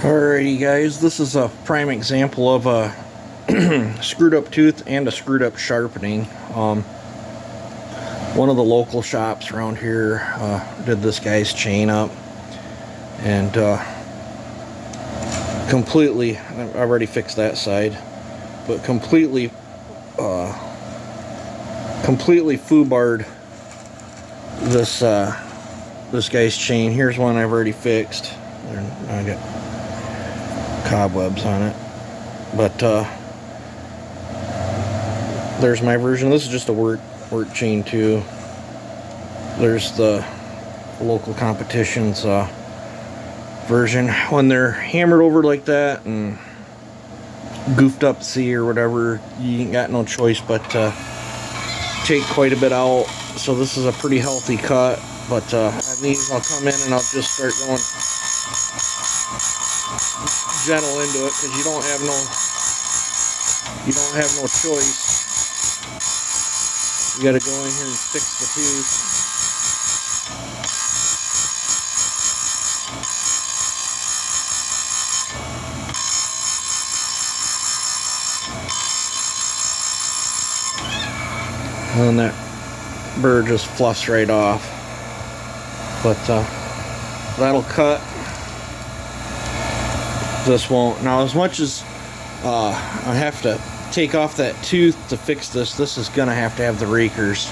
Alrighty guys, this is a prime example of a screwed up tooth and a screwed up sharpening. One of the local shops around here did this guy's chain up and completely, I've already fixed that side, but completely fubarred this guy's chain. Here's one I've already fixed. I got cobwebs on it, but there's my version. This is just a work chain too. There's the local competition's version. When they're hammered over like that and goofed up C or whatever, you ain't got no choice but to take quite a bit out. So this is a pretty healthy cut, but at these I'll come in and I'll just start going gentle into it, because you don't have no choice. You got to go in here and fix the tooth. And then that burr just fluffs right off. But that'll cut. This won't. Now, as much as I have to take off that tooth to fix this is gonna have to have the rakers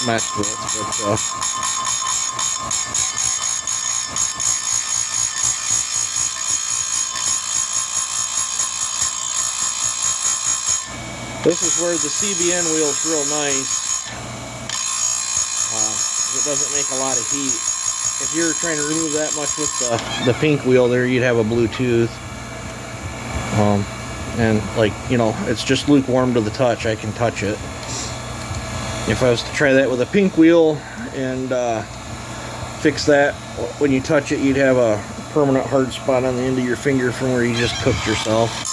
messed with. But this is where the CBN wheel is real nice. It doesn't make a lot of heat. If you're trying to remove that much with the pink wheel there, you'd have a blue tooth. And like, you know, it's just lukewarm to the touch. I can touch it. If I was to try that with a pink wheel and fix that, when you touch it, you'd have a permanent hard spot on the end of your finger from where you just cooked yourself.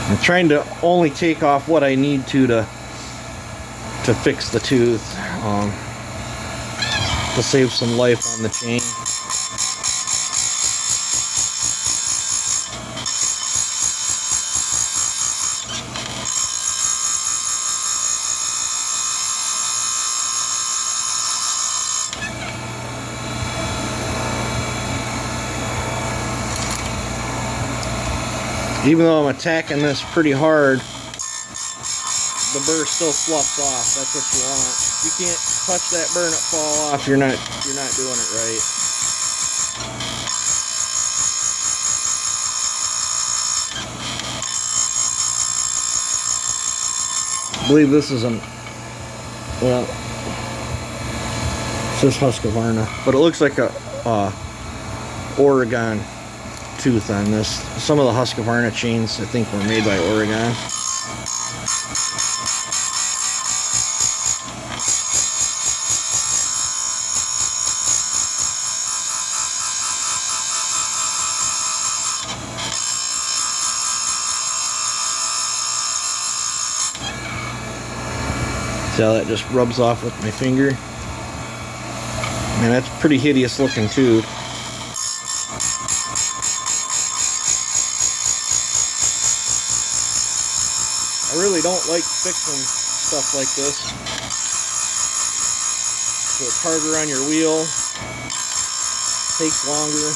I'm trying to only take off what I need to fix the tooth, to save some life on the chain. Even though I'm attacking this pretty hard, the burr still fluffs off. That's what you want. If you can't touch that burr and it fall off, you're not doing it right. I believe this is well, it says Husqvarna, but it looks like a Oregon tooth on this. Some of the Husqvarna chains, I think, were made by Oregon. See how that just rubs off with my finger? Man, that's a pretty hideous looking tooth. I really don't like fixing stuff like this. So it's harder on your wheel, takes longer.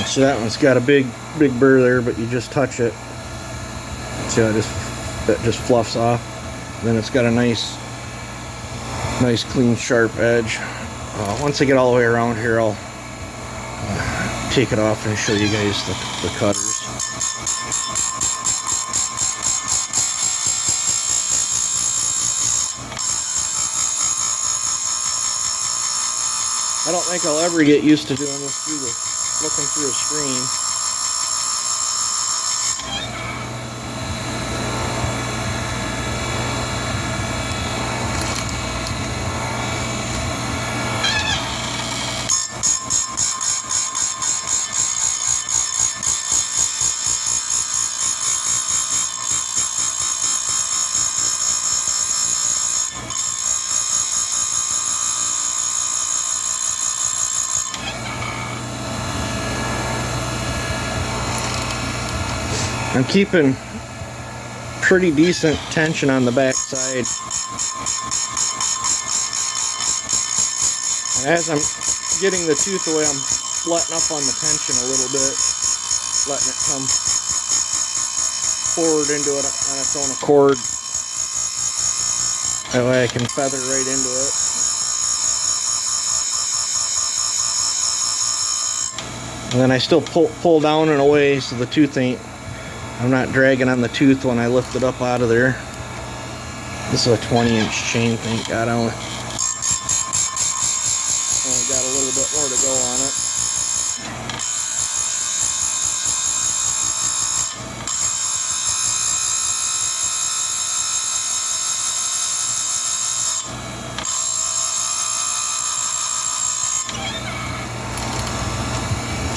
So that one's got a big burr there, but you just touch it. See how that just fluffs off. Then it's got a nice clean sharp edge. once I get all the way around here, I'll take it off and show you guys the cutters. I don't think I'll ever get used to doing this looking through a screen. I'm keeping pretty decent tension on the back side. And as I'm getting the tooth away, I'm letting up on the tension a little bit, letting it come forward into it on its own accord. That way I can feather right into it. And then I still pull down and away so the tooth I'm not dragging on the tooth when I lift it up out of there. This is a 20-inch chain, thank God. I only got a little bit more to go on it.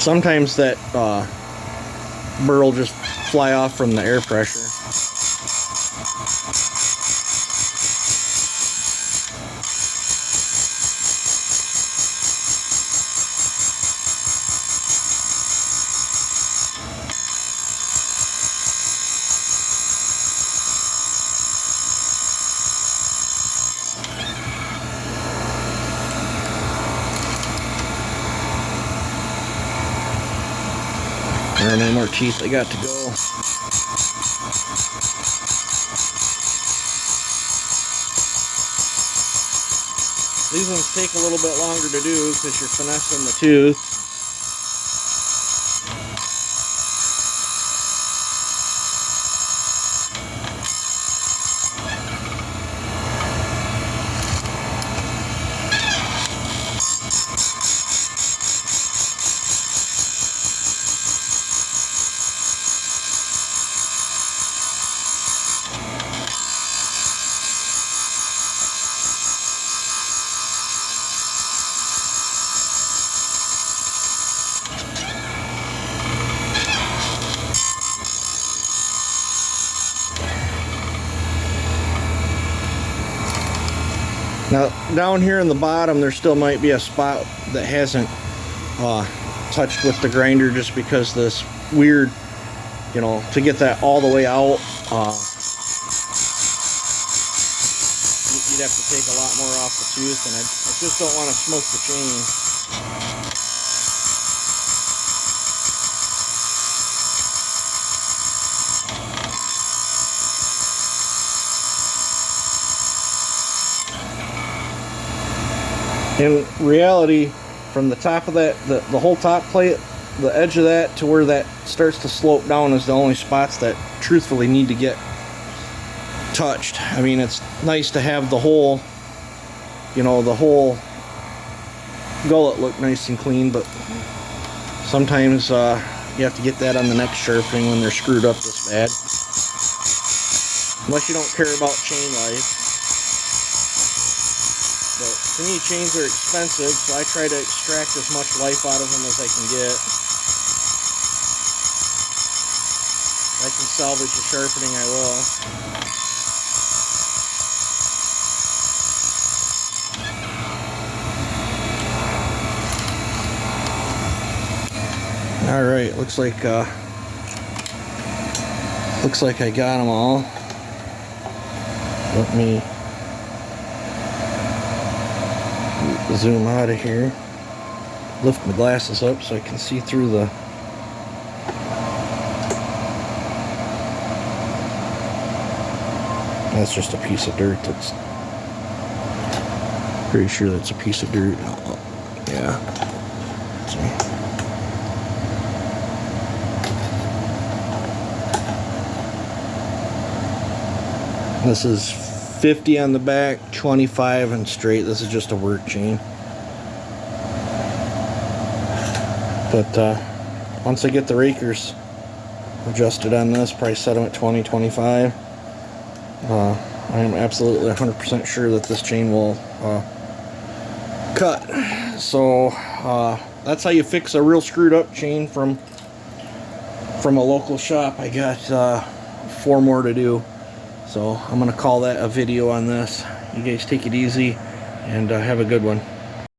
Sometimes that burr will just fly off from the air pressure. How many more teeth I got to go? These ones take a little bit longer to do because you're finessing the tooth. Now down here in the bottom there still might be a spot that hasn't touched with the grinder just because this weird, you know, to get that all the way out you'd have to take a lot more off the tooth, and I just don't want to smoke the chain. In reality, from the top of that, the whole top plate, the edge of that to where that starts to slope down is the only spots that truthfully need to get touched. I mean, it's nice to have the whole, you know, the whole gullet look nice and clean, but sometimes you have to get that on the next sharpening when they're screwed up this bad. Unless you don't care about chain life. But to me, chains are expensive, so I try to extract as much life out of them as I can get. If I can salvage the sharpening, I will. All right, looks like I got them all. Let me zoom out of here, lift my glasses up so I can see through the that's just a piece of dirt. That's pretty sure that's a piece of dirt. Yeah. This is 50 on the back, 25 and straight. This is just a work chain. But once I get the rakers adjusted on this, probably set them at 20, 25. I am absolutely 100% sure that this chain will cut. So that's how you fix a real screwed up chain from a local shop. I got 4 more to do. So I'm going to call that a video on this. You guys take it easy and have a good one.